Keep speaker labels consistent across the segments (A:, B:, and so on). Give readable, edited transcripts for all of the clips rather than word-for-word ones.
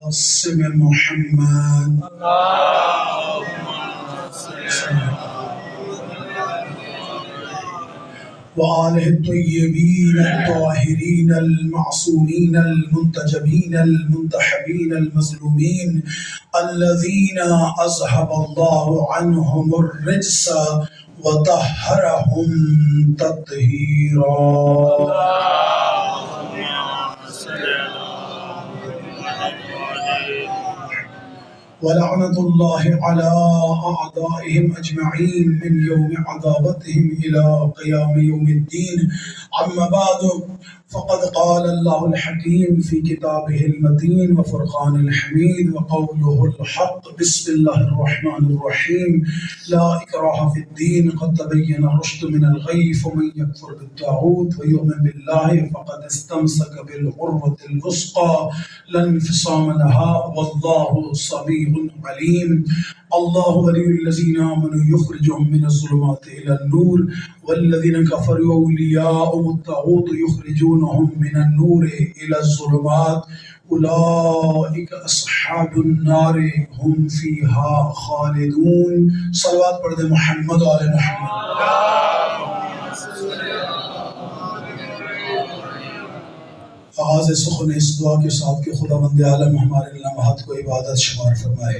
A: قاسم محمد وآله الطيبين الطاهرين المعصومين المنتجبين المنتحبين المظلومين الذين أذهب الله عنهم الرجس وطهرهم تطهيرا. ولعنة الله على أعدائهم أجمعين من يوم عذابتهم إلى قيام يوم الدين. أما بعد فقد قال الله الحكيم في كتابه المتين وفرقان الحميد وقوله الحق. بسم الله الرحمن الرحيم. لا إكراه في الدين قد تبين الرشد من الغي فمن يكفر بالطاغوت ويؤمن بالله فقد استمسك بالعروة الوثقى لا انفصام لها والله سميع عليم. الله ولي الذين آمنوا يخرجهم من الظلمات إلى النور والذين كفروا أولياءهم الطاغوت يخرجونهم من النور إلى الظلمات أولئك أصحاب النار هم فيها خالدون. صلوات پڑھ دیں محمد و آل محمد. آغاز سخن اس دعا کے ساتھ کہ خداوند عالم ہمارے لمحات کو عبادت شمار فرمائے،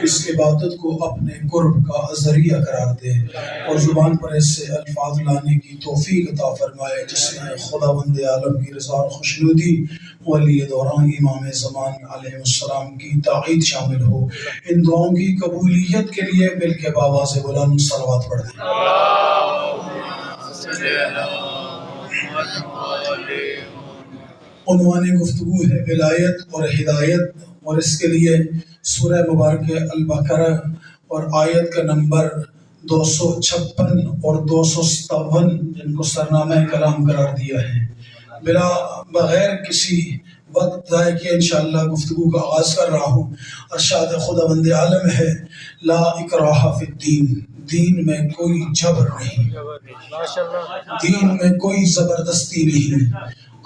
A: اس عبادت کو اپنے قرب کا ذریعہ قرار دے اور زبان پر ایسے الفاظ لانے کی توفیق عطا فرمائے جس میں خداوند عالم کی رضا اور خوشنودی ولی دوران امام زمان علیہ السلام کی تائید شامل ہو. ان دعاؤں کی قبولیت کے لیے مل کے بآواز بلند صلوات پڑھ دیں. عنوان گفتگو ہے ولایت اور ہدایت، اور اس کے لیے سورہ مبارکہ البقرہ اور آیت کا نمبر 256 اور 257 جن کو سرنامہ کلام قرار دیا ہے. بلا بغیر کسی وقت ضائع کیے انشاءاللہ گفتگو کا آغاز کر رہا ہوں. ارشاد خداوند عالم ہے لا اکراہ فی الدین، دین میں کوئی جبر نہیں، دین میں کوئی زبردستی نہیں.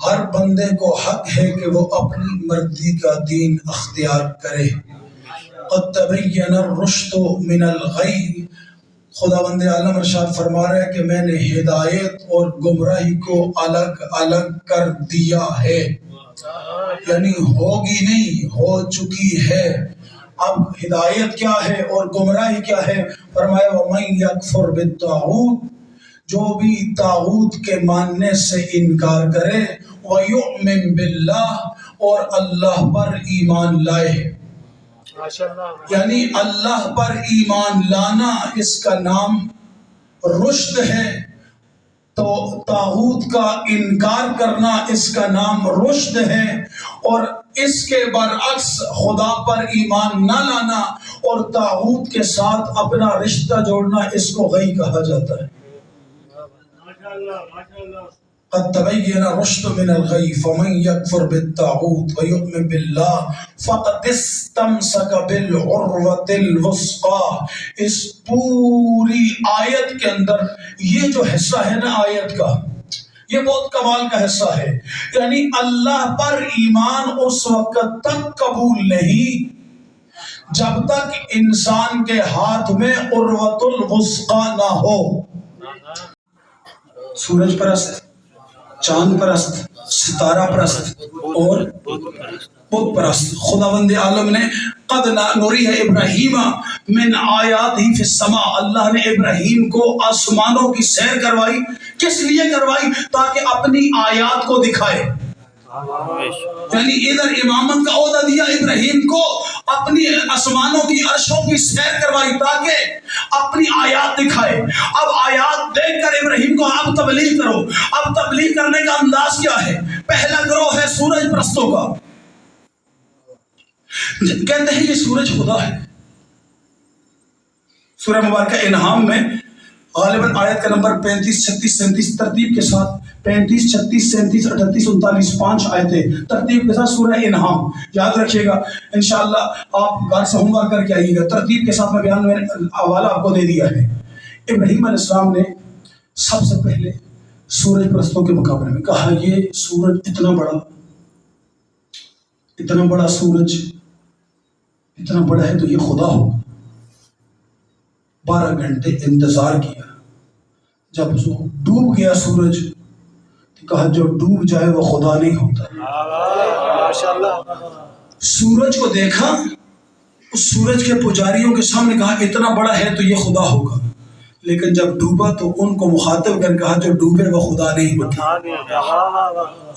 A: ہر بندے کو حق ہے کہ وہ اپنی مرضی کا دین اختیار کرے. قد تبین الرشد من الغی، خداوند عالم ارشاد فرما رہا ہے کہ میں نے ہدایت اور گمراہی کو الگ الگ کر دیا ہے، یعنی ہوگی نہیں، ہو چکی ہے. اب ہدایت کیا ہے اور گمراہی کیا ہے؟ فرمایا وَمَن یکفر بالطاغوت، جو بھی طاغوت کے ماننے سے انکار کرے، وَيُؤْمِن بِاللَّهِ، اور اللہ پر ایمان لائے. یعنی اللہ پر ایمان لانا اس کا نام رشد ہے، تو طاغوت کا انکار کرنا اس کا نام رشد ہے، اور اس کے برعکس خدا پر ایمان نہ لانا اور طاغوت کے ساتھ اپنا رشتہ جوڑنا اس کو غی کہا جاتا ہے. قد تبین الرشد من الغی فمن یکفر بالطاغوت ویؤمن باللہ فقد استمسک بالعروۃ الوثقی. اس پوری آیت کے اندر یہ جو حصہ ہے نا آیت کا، یہ بہت کمال کا حصہ ہے. یعنی اللہ پر ایمان اس وقت تک قبول نہیں جب تک انسان کے ہاتھ میں عروۃ الوثقی نہ ہو. سورج پرست، چاند پرست، ستارہ پرست اور بت پرست. خداوند عالم نے قد نوری ہے ابراہیم من آیات ہی فی السماء، اللہ نے ابراہیم کو آسمانوں کی سیر کروائی. کس لیے کروائی؟ تاکہ اپنی آیات کو دکھائے. یعنی ادھر امامت کا عہدہ دیا ابراہیم کو، اپنی آسمانوں کی عرشوں کی سیر کروائی تاکہ اپنی آیات دکھائے. اب آیات دیکھ کر ابراہیم کو اب تبلیغ کرو. اب تبلیغ کرنے کا انداز کیا ہے؟ پہلا گروہ ہے سورج پرستوں کا، کہتے ہیں یہ سورج خدا ہے. سورہ مبارکہ انعام میں غالباً آیت کا نمبر 35 36 37 ترتیب کے ساتھ 35 36 37 38 39 5 آیتیں ترتیب کے ساتھ سورہ انعام یاد رکھیے گا. انشاءاللہ آپ گھر سے ہوم ورک کر کے آئیے گا. ترتیب کے ساتھ میں بیان میں حوالہ آپ کو دے دیا ہے. ابراہیم علیہ السلام نے سب سے پہلے سورج پرستوں کے مقابلے میں کہا یہ سورج اتنا بڑا سورج اتنا بڑا ہے تو یہ خدا ہوگا. 12 گھنٹے انتظار کیا. جب ڈوب گیا سورج تو کہا جو ڈوب جائے وہ خدا نہیں ہوتا. سورج کو دیکھا, اس سورج کے پجاریوں کے سامنے کہا اتنا بڑا ہے تو یہ خدا ہوگا. لیکن جب ڈوبا تو ان کو مخاطب کر کہا جو ڈوبے وہ خدا نہیں ہوتا.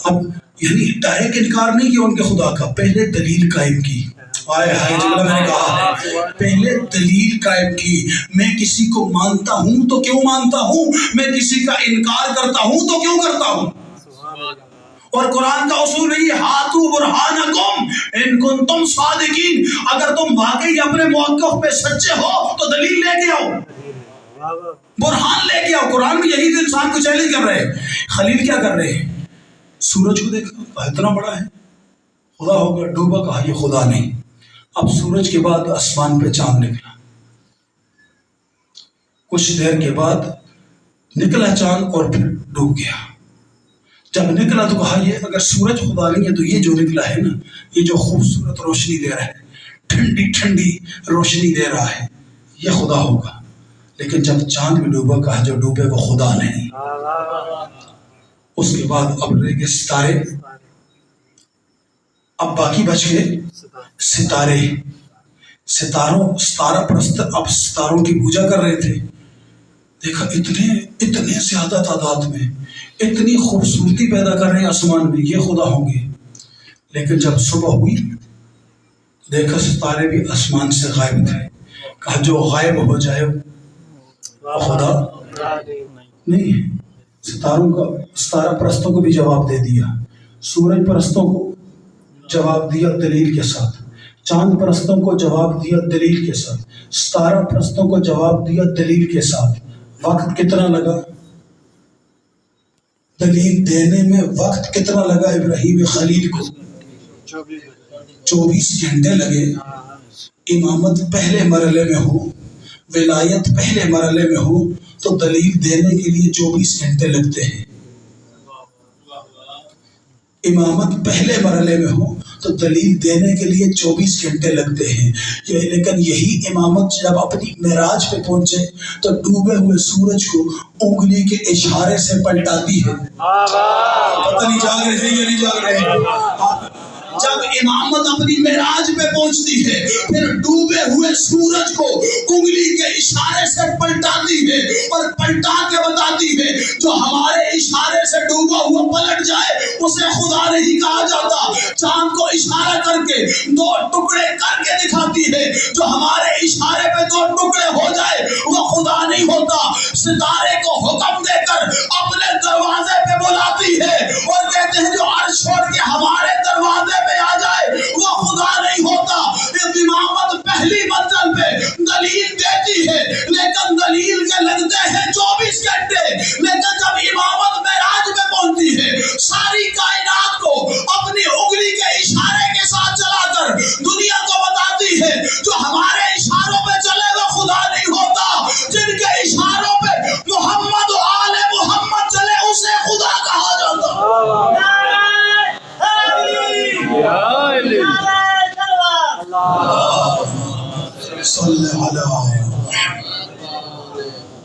A: اب یعنی ڈائریکٹ انکار نہیں کیا ان کے خدا کا, پہلے دلیل قائم کی. آئے ہائے جگہ میں نے کہا پہلے دلیل قائم کی. میں کسی کو مانتا ہوں تو کیوں مانتا ہوں, میں کسی کا انکار کرتا ہوں تو کیوں کرتا ہوں. اور قرآن کا اصول ہے ہاتھو برہانکم ان کنتم صادقین, اگر تم واقعی اپنے موقف پہ سچے ہو تو دلیل لے کے آؤ, برہان لے کے آؤ. قرآن میں یہی انسان کو چیلنج کر رہے ہیں. خلیل کیا کر رہے ہیں, سورج کو دیکھا کہا اتنا بڑا ہے خدا ہوگا. ڈوبا کہا یہ خدا نہیں. اب سورج کے بعد آسمان پہ چاند نکلا. کچھ دیر کے بعد نکلا چاند اور پھر ڈوب گیا. جب نکلا تو کہا یہ اگر سورج خدا نہیں ہے تو یہ جو نکلا ہے نا, یہ جو خوبصورت روشنی دے رہا ہے, ٹھنڈی ٹھنڈی روشنی دے رہا ہے, یہ خدا ہوگا. لیکن جب چاند میں ڈوبا کہا جو ڈوبے وہ خدا نہیں. اس کے بعد اب رہ گئے ستارے. اب باقی بچ گئے ستارے. ستارہ پرست اب ستاروں کی پوجا کر رہے تھے. دیکھا اتنے زیادہ تعداد میں اتنی خوبصورتی پیدا کر رہے ہیں آسمان میں, یہ خدا ہوں گے. لیکن جب صبح ہوئی دیکھا ستارے بھی آسمان سے غائب تھے. کہا جو غائب ہو جائے وہ خدا نہیں. ستارہ پرستوں کو بھی جواب دے دیا, سورج پرستوں کو جواب دیا دلیل کے ساتھ, چاند پرستوں کو جواب دیا دلیل کے ساتھ, ستارہ پرستوں کو جواب دیا دلیل کے ساتھ. وقت کتنا لگا دلیل دینے میں, وقت کتنا لگا ابراہیم خلیل کو, 24 گھنٹے لگے. امامت پہلے مرحلے میں ہو, ولایت پہلے مرحلے میں ہو تو دلیل دینے کے لیے 24 گھنٹے لگتے ہیں. امامت پہلے مرحلے میں ہو تو دلیل دینے کے لیے 24 گھنٹے لگتے ہیں. لیکن یہی امامت جب اپنی معراج پہ پہنچے تو ڈوبے ہوئے سورج کو انگلی کے اشارے سے پلٹاتی ہے. پتہ نہیں جاگ رہے تھے یا نہیں جاگ رہے. جب امامت اپنی معراج پہ پہنچتی ہے پھر ڈوبے ہوئے سورج کو انگلی کے اشارے سے پلٹاتی ہے اور پلٹا کے بتاتی ہے جو ہمارے اشارے سے ڈوبا ہوا پلٹ جائے اسے خدا نہیں کہا جاتا. چاند کو اشارہ کر کے 2 ٹکڑے کر کے دکھاتی ہے, جو ہمارے اشارے پہ 2 ٹکڑے ہو جائے وہ خدا نہیں ہوتا. ستارے کو حکم دے کر اپنے دروازے پہ بلاتی ہے اور کہتے ہیں جو عرش چھوڑ کے ہمارے دروازے پہ آ جائے وہ خدا نہیں ہوتا. امامت پہلی منزل پہ دلیل دیتی ہے لیکن دلیل کے لگتے ہیں 24 گھنٹے. لیکن جب امامت معراج پہ پہنچتی ہے ساری کائنات کو اپنی انگلی کے اشارے کے ساتھ چلا کر دنیا کو بتاتی ہے جو ہمارے اشاروں پہ چلے وہ خدا نہیں ہوتا. جن کے اشاروں پہ محمد و آل محمد چلے اسے خدا کہا جاتا.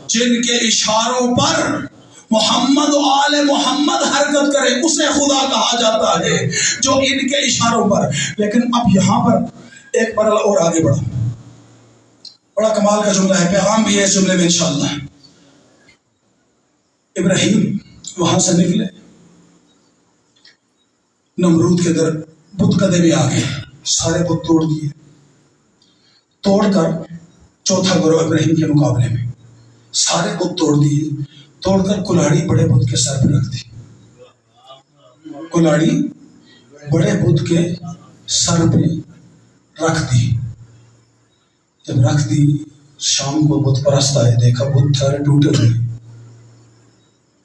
A: جن کے اشاروں پر محمد و آل محمد حرکت کرے اسے خدا کہا جاتا ہے, جو ان کے اشاروں پر. لیکن اب یہاں پر ایک مرحلہ اور آگے بڑھا, بڑا کمال کا جملہ ہے, پیغام بھی ہے اس جملے میں انشاءاللہ. ابراہیم وہاں سے نکلے, نمرود کے در بت کدے میں آ گئے, سارے بت توڑ دیے, توڑ کر چوتھا گروہ ابراہیم کے مقابلے میں سارے بت توڑ دیے, توڑ کر کلاڑی بڑے بت کے سر پہ رکھ دی. کلاڑی بڑے بت کے سر پہ رکھ دی. جب رکھ دی شام کو بت پرست آئے, دیکھا بت سارے ٹوٹے ہوئے.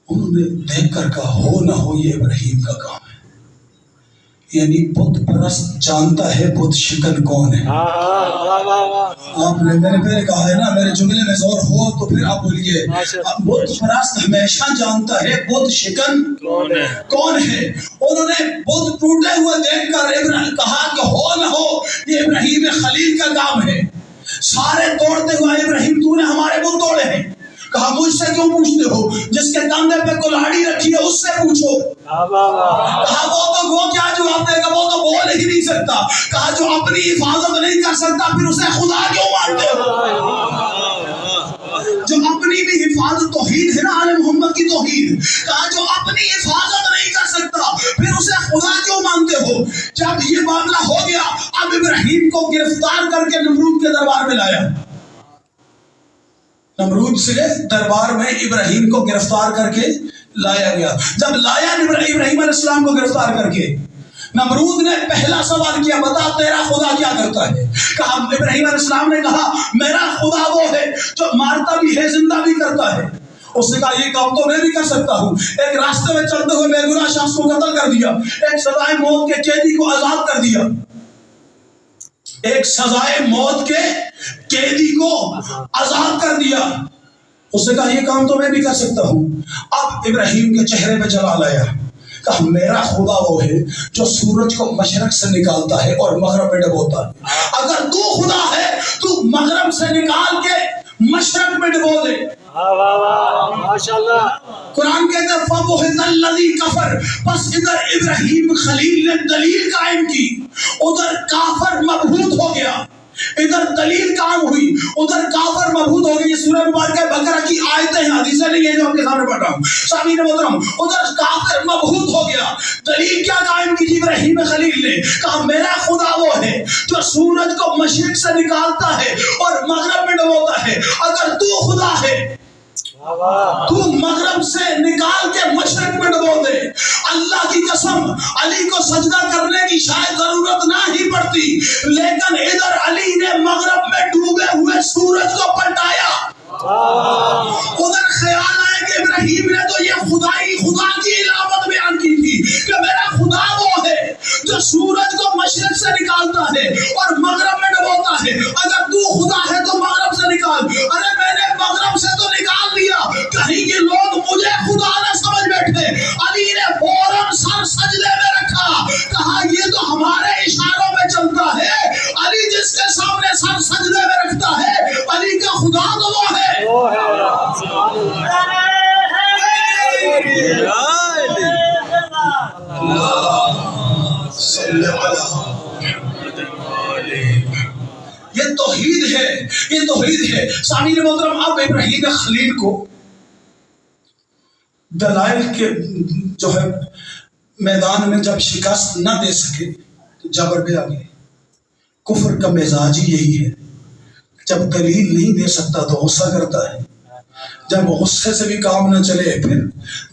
A: انہوں نے دیکھ کر کہا ہو نہ ہو یہ ابراہیم کا کام ہے. یعنی بت پرست جانتا ہے بت شکن کون ہے. آپ نے میں نے پہلے کہا ہے نا میرے جملے میں زور ہو تو پھر آپ بولیے. بت پرست ہمیشہ جانتا ہے بت شکن کون ہے. انہوں نے بت ٹوٹے ہوئے دیکھ کر کہا کہ ہو نہ ہو یہ ابراہیم خلیل کا کام ہے. سارے توڑتے ہوئے ابراہیم تو نے ہمارے بت توڑے ہیں. کہا مجھ سے کیوں پوچھتے ہو؟ جس کے کاندھے پہ کلاڑی رکھی ہے اس سے پوچھو. کہا وہ کیا جواب دے گا؟ وہ تو بول ہی نہیں سکتا. کہا جو اپنی حفاظت نہیں کر سکتا پھر اسے خدا کیوں مانتے ہو؟ جو اپنی بھی حفاظت توحید ہے نا آل محمد کی توحید. کہا جو اپنی حفاظت نہیں کر سکتا پھر اسے خدا کیوں مانتے ہو؟ جب یہ معاملہ ہو گیا اب ابراہیم کو گرفتار کر کے نمرود کے دربار میں لایا. نمرود سے دربار میں ابراہیم کو گرفتار کر کے لایا گیا. جب لایا ابراہیم علیہ السلام کو گرفتار کر کے نمرود نے پہلا سوال کیا بتا تیرا خدا کیا کرتا ہے؟ کہا ابراہیم علیہ السلام نے کہا میرا خدا وہ ہے جو مارتا بھی ہے زندہ بھی کرتا ہے. اس نے کہا یہ کام تو میں بھی کر سکتا ہوں. ایک راستے میں چلتے ہوئے بے گناہ شخص کو قتل کر دیا. ایک سزائے موت کے قیدی کو آزاد کر دیا. ایک سزائے موت کے قیدی کو آزاد کر دیا. اس نے کہا یہ کام تو میں بھی کر سکتا ہوں. اب ابراہیم کے چہرے پہ جلال آیا. کہا میرا خدا وہ ہے جو سورج کو مشرق سے نکالتا ہے اور مغرب میں ڈبوتا ہے. اگر تو خدا ہے تو مغرب سے نکال کے مشرق میں ڈبو دے. قرآن کہتا ہے فَبُهِتَ الَّذِي كَفَرَ. بس ادھر ابراہیم خلیل نے دلیل قائم کی, ادھر کافر مبہوت ہو گیا. ادھر دلیل کام ہوئی, ادھر کافر مبہوت ہو گئی. یہ سورہ مبارکہ بقرہ کی آیتیں ہیں, حدیثیں نہیں ہیں جو آپ کے سامنے پڑھ رہا ہوں. سامعین محترم ادھر کافر مبہوت ہو گیا. دلیل کیا قائم کی تھی ابراہیم خلیل نے؟ کہا میرا خدا وہ ہے جو سورج کو مشرق سے نکالتا ہے اور مغرب میں ڈبوتا ہے. اگر تو خدا ہے تو مغرب سے نکال کے مشرق میں ڈبو دے. اللہ کی قسم علی کو سجدہ کرنے کی شاید ضرورت نہ ہی پڑتی, لیکن ادھر علی نے مغرب میں ڈوبے ہوئے سورج کو پلٹایا. ادھر خیال آئے کہ ابراہیم نے تو یہ خدا کی علامت بیان کی تھی کہ میرا خدا وہ ہے جو سورج کو مشرق سے نکالتا ہے اور مغرب میں ڈبوتا ہے. اگر تو خدا ہے تو مغرب سے نکال. ارے میں نے مغرب سے تو نکال دیا, کہیں یہ لوگ مجھے خدا نہ سمجھ بیٹھے. علی نے فوراً سر سجدے میں رکھا. کہا یہ تو ہمارے اشاروں میں چلتا ہے. علی جس کے سامنے سر سجدے میں رکھتا ہے علی کا خدا تو وہ ہے. یہ توحید ہے, یہ توحید ہے. سامعین محترم اب ابراہیم خلیل کو دلائل کے جو ہے میدان میں جب شکست نہ دے سکے تو جبر پہ آ گئے. کفر کا مزاج ہی یہی ہے, جب دلیل نہیں دے سکتا تو غصہ کرتا ہے, جب غصے سے بھی کام نہ چلے پھر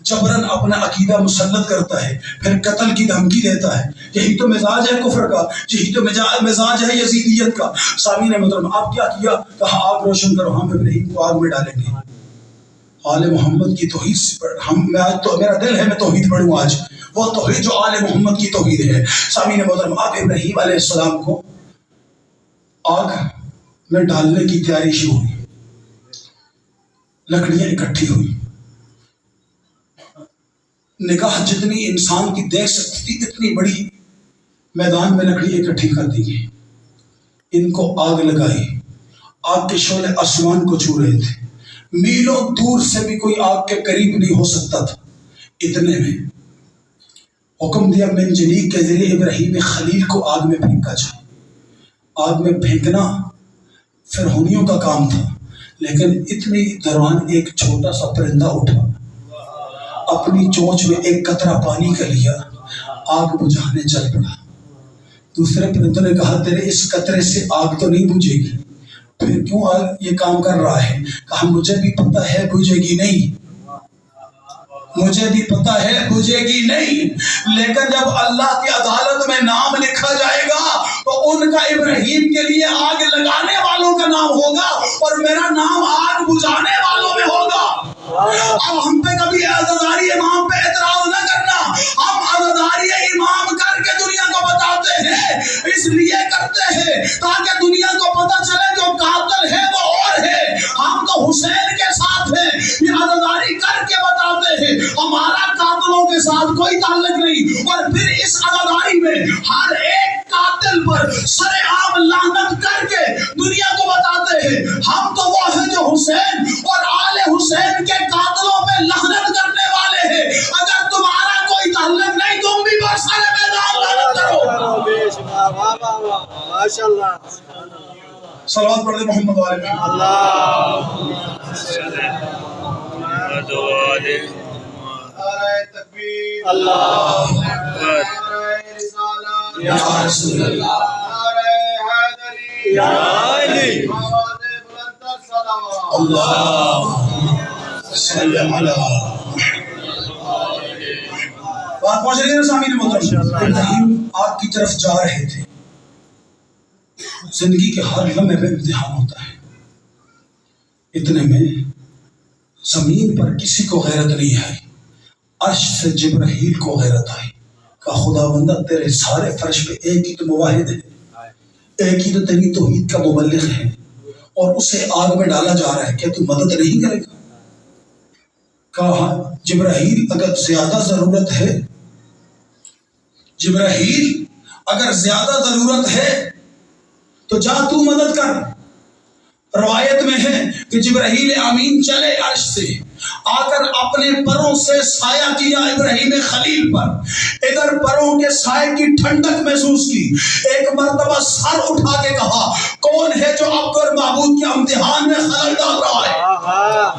A: جبرن اپنا عقیدہ مسلط کرتا ہے, پھر قتل کی دھمکی دیتا ہے. یہی تو مزاج ہے کفر کا, یہی تو مزاج ہے یزیدیت کا. سامعین محترم آپ کیا کیا؟ کہا آگ روشن کرو, ہم ابراہیم کو آگ میں ڈالیں گے. آل محمد کی توحید سے میرا دل ہے میں توحید پڑھوں آج, وہ توحید جو آل محمد کی توحید ہے. سامعین محترم اب ابراہیم علیہ السلام کو آگ میں ڈالنے کی تیاری شروع ہوئی. لکڑیاں اکٹھی ہوئی, نگاہ جتنی انسان کی دیکھ سکتی تھی اتنی بڑی میدان میں لکڑی اکٹھی کر دی گئی. ان کو آگ لگائی. آگ کے شعلے آسمان کو چھو رہے تھے, میلوں دور سے بھی کوئی آگ کے قریب نہیں ہو سکتا تھا. اتنے میں حکم دیا منجنیق کے ذریعے ابراہیم خلیل کو آگ میں پھینکا جائے. آگ میں پھینکنا فرعونیوں کا کام تھا, لیکن اتنی دوران ایک چھوٹا سا پرندہ اٹھا, اپنی چونچ میں ایک قطرہ پانی کا لیا, آگ بجھانے چل پڑا. دوسرے پرندوں نے کہا تیرے اس قطرے سے آگ تو نہیں بجھے گی, پھر کیوں یہ کام کر رہا ہے؟ کہا مجھے بھی پتہ ہے بجھے گی نہیں, مجھے بھی پتہ ہے بجھے گی نہیں, لیکن جب اللہ کی عدالت میں نام لکھا جائے گا تو ان کا ابراہیم کے لیے آگ لگانے والوں کا نام ہوگا اور میرا نام آگ بجھانے والوں میں ہوگا. اب ہم پہ کبھی عزاداری امام پہ اعتراض نہ کرنا, ہم عزاداری امام کر کے دنیا کرتے ہیں اس لیے کرتے ہیں تاکہ دنیا کو پتہ چلے جو قاتل ہے وہ اور ہے، ہم تو حسین کے ساتھ ہیں، یہ عزاداری کر کے بتاتے ہیں ہمارا قاتلوں کے ساتھ کوئی تعلق نہیں، اور پھر اس عزاداری میں ہر ایک قاتل پر سر عام لعنت کر کے دنیا کو بتاتے ہیں ہم تو وہ ہیں جو حسین اور آل حسین کے قاتلوں پہ لعنت کرنے والے ہیں۔ اگر تمہارا کوئی تعلق نہیں تم بھی بس سارے میدان لعنت کرو۔
B: ماشاءاللہ
A: صلوات پڑھ دے محمد والے
B: نعرہ تکبیر،
A: اللہ
B: نعرہ رسالت،
A: یا رسول اللہ
B: نعرہ حیدری،
C: یا علی،
B: آواز بلند تر صلوات۔
A: اللہ صلی علی بات پہنچ رہی ہے نا سامعین محترم؟ ابراہیم آگ کی طرف جا رہے تھے۔ زندگی کے ہر لمحے میں امتحان ہوتا ہے، اتنے میں زمین پر کسی کو غیرت نہیں آئی، عرش سے جبرائیل کو غیرت آئی، کہا خدا بندہ تیرے سارے فرش پہ ایک ہی تو مواحد ہے، ایک ہی تو تیری توحید کا مبلغ ہے، اور اسے آگ میں ڈالا جا رہا ہے، کیا تو مدد نہیں کرے گا؟ کہا جبرائیل اگر زیادہ ضرورت ہے، جبرائیل اگر زیادہ ضرورت ہے تو جا تو مدد کر۔ روایت میں ہے کہ جبرائیل امین چلے عرش سے، آ کر اپنے پروں سے سایہ کیا ابراہیم خلیل پر، ادھر پروں کے سائے کی ٹھنڈک محسوس کی، ایک مرتبہ سر اٹھا کے کہا کون ہے جو عبد اور معبود کے امتحان میں خلل ڈال رہا ہے؟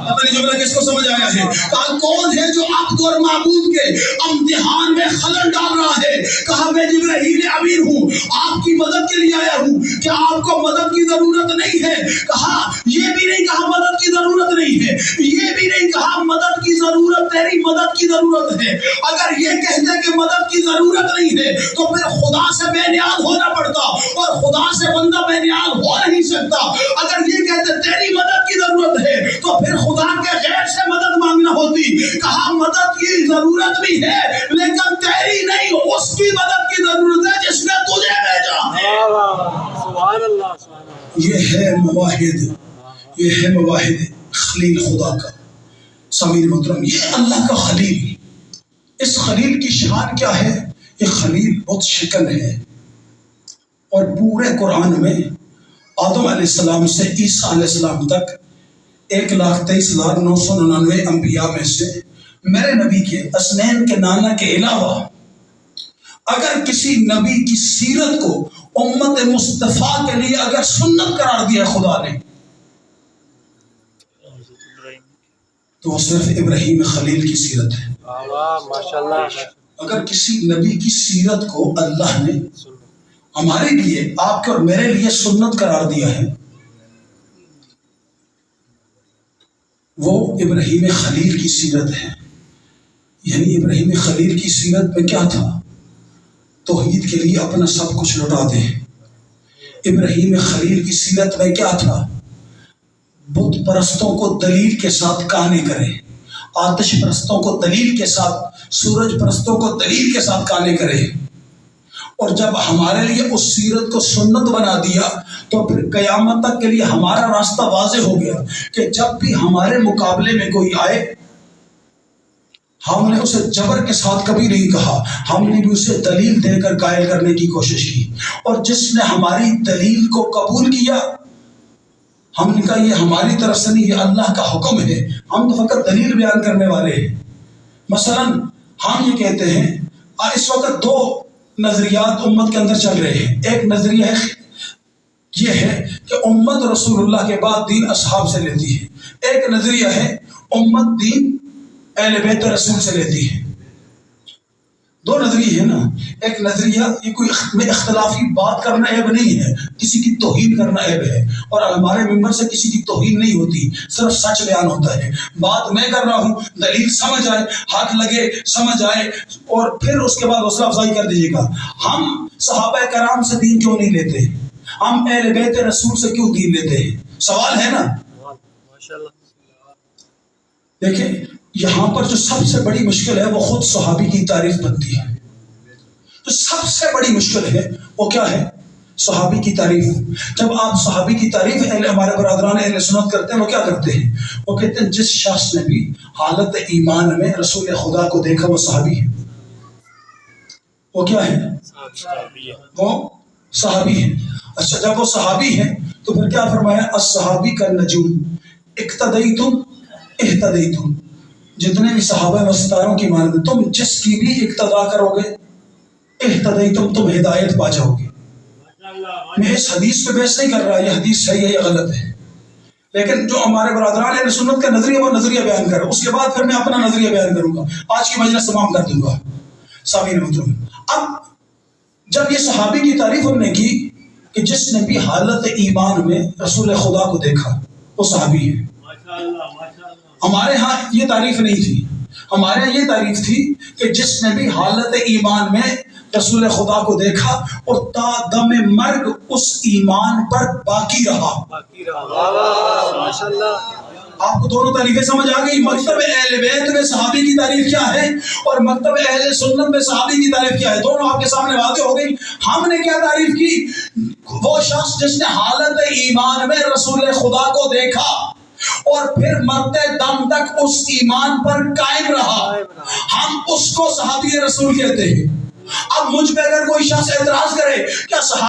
A: پتہ نہیں جملہ کس کو سمجھ آیا ہے؟ کہا کون ہے جو عبد اور معبود کے امتحان میں خلل ڈال رہا ہے؟ کہا میں جبرائیل امین ہوں، آپ کی مدد کے لیے آیا ہوں، کیا آپ کو مدد کی ضرورت نہیں ہے؟ کہا یہ بھی نہیں کہا مدد کی ضرورت نہیں ہے، یہ بھی نہیں کہا مدد کی ضرورت، تیری مدد کی ضرورت ہے۔ اگر یہ کہتے کہ مدد کی ضرورت نہیں ہے تو پھر خدا سے بے نیاز ہونا پڑتا، اور خدا سے بندہ بے نیاز ہو نہیں سکتا۔ اگر یہ کہتے تیری مدد کی ضرورت ہے تو پھر خدا کے غیر سے مدد مانگنا ہوتی۔ کہا مدد کی ضرورت بھی ہے لیکن تیری نہیں، اس کی مدد کی ضرورت ہے جس نے تجھے بھیجا ہے۔
B: سبحان اللہ، سبحان اللہ۔
A: یہ ہے مواحد، یہ ہے مواحد خلیل خدا کا۔ سامعین محترم، یہ اللہ کا خلیل، اس خلیل کی شان کیا ہے؟ یہ خلیل بہت شکن ہے، اور پورے قرآن میں آدم علیہ السلام سے عیسیٰ علیہ السلام تک 1,23,999 انبیاء میں سے میرے نبی کے اسنین کے نانا کے علاوہ اگر کسی نبی کی سیرت کو امت مصطفیٰ کے لیے اگر سنت قرار دیا خدا نے تو وہ صرف ابراہیم خلیل کی سیرت ہے۔
B: ماشاءاللہ۔
A: اگر کسی نبی کی سیرت کو اللہ نے ہمارے لیے، آپ کے اور میرے لیے سنت قرار دیا ہے، وہ ابراہیم خلیل کی سیرت ہے۔ یعنی ابراہیم خلیل کی سیرت میں کیا تھا؟ توحید کے لیے اپنا سب کچھ لٹا دے۔ ابراہیم خلیل کی سیرت میں کیا تھا؟ بت پرستوں کو دلیل کے ساتھ کہانی کرے، آتش پرستوں کو دلیل کے ساتھ، سورج پرستوں کو دلیل کے ساتھ کہانی کرے۔ اور جب ہمارے لیے اس سیرت کو سنت بنا دیا تو پھر قیامت تک کے لیے ہمارا راستہ واضح ہو گیا کہ جب بھی ہمارے مقابلے میں کوئی آئے ہم نے اسے جبر کے ساتھ کبھی نہیں کہا، ہم نے بھی اسے دلیل دے کر قائل کرنے کی کوشش کی، اور جس نے ہماری دلیل کو قبول کیا ہم نے کہا یہ ہماری طرف سے نہیں، یہ اللہ کا حکم ہے، ہم تو فقط دلیل بیان کرنے والے ہیں۔ مثلا ہم یہ کہتے ہیں، اس وقت دو نظریات امت کے اندر چل رہے ہیں۔ ایک نظریہ یہ ہے کہ امت رسول اللہ کے بعد دین اصحاب سے لیتی ہے، ایک نظریہ ہے امت دین اہل بیت رسول سے لیتی ہے۔ دو نظریے ہیں نا، ایک نظریہ یہ کوئی میں اختلافی بات کرنا عیب نہیں ہے، کسی کی توہین کرنا عیب ہے، اور ہمارے ممبر سے کسی کی توہین نہیں ہوتی، صرف سچ بیان ہوتا ہے۔ بات میں کر رہا ہوں، دلیل سمجھ آئے، حق لگے، سمجھ آئے، اور پھر اس کے بعد حوصلہ افزائی کر دیجیے گا۔ ہم صحابہ کرام سے دین کیوں نہیں لیتے؟ ہم اہل بیت رسول سے کیوں دین لیتے ہیں؟ سوال ہے نا۔ دیکھیں یہاں پر جو سب سے بڑی مشکل ہے وہ خود صحابی کی تعریف بنتی ہے۔ تو سب سے بڑی مشکل ہے وہ کیا ہے؟ صحابی کی تعریف. جب آپ صحابی کی تعریف ہمارے برادران اہل سنت کرتے ہیں وہ کیا کرتے ہیں؟ وہ کہتے ہیں جس شخص نے بھی حالت ایمان میں رسول خدا کو دیکھا وہ صحابی ہے. وہ کیا ہے؟ وہ صحابی ہے. اچھا جب وہ صحابی ہے تو پھر کیا فرمایا؟ الصحابی کا نجوم اقتدیتم اہتدیتم. جتنے بھی صحابہ و ستاروں کی مانند تم جس کی بھی اقتدا کرو گے اہتدیتم تم ہدایت پا جاؤ گے. میں اس حدیث پہ بحث نہیں کر رہا یہ حدیث صحیح ہے یا غلط ہے، لیکن جو ہمارے برادران اہل سنت کا نظریہ وہ نظریہ بیان کر رہا ہوں. اس کے بعد پھر میں اپنا نظریہ بیان کروں گا، آج کی مجلس تمام کر دوں گا. سامعین محترم، اب جب یہ صحابی کی تعریف ہم نے کی کہ جس نے بھی حالت ایمان میں رسول خدا کو دیکھا وہ صحابی ہے. ہمارے ہاں یہ تعریف نہیں تھی. ہمارے یہاں یہ تعریف تھی کہ جس نے بھی حالت ایمان میں رسول خدا کو دیکھا اور تا دم مرگ اس ایمان پر باقی رہا. آپ کو دونوں تعریفیں سمجھ آ گئی؟ مکتب اہل بیت میں صحابی کی تعریف کیا ہے اور مکتب اہل سنت میں صحابی کی تعریف کیا ہے، دونوں آپ کے سامنے واضح ہو گئی. ہم نے کیا تعریف کی؟ وہ شخص جس نے حالت ایمان میں رسول خدا کو دیکھا اور پھر مرتے دم تک اس ایمان پر قائم رہا، ہم اس کو صحابی رسول کہتے ہیں. اب مجھ پہ اگر کوئی شخص اعتراض کرے کیا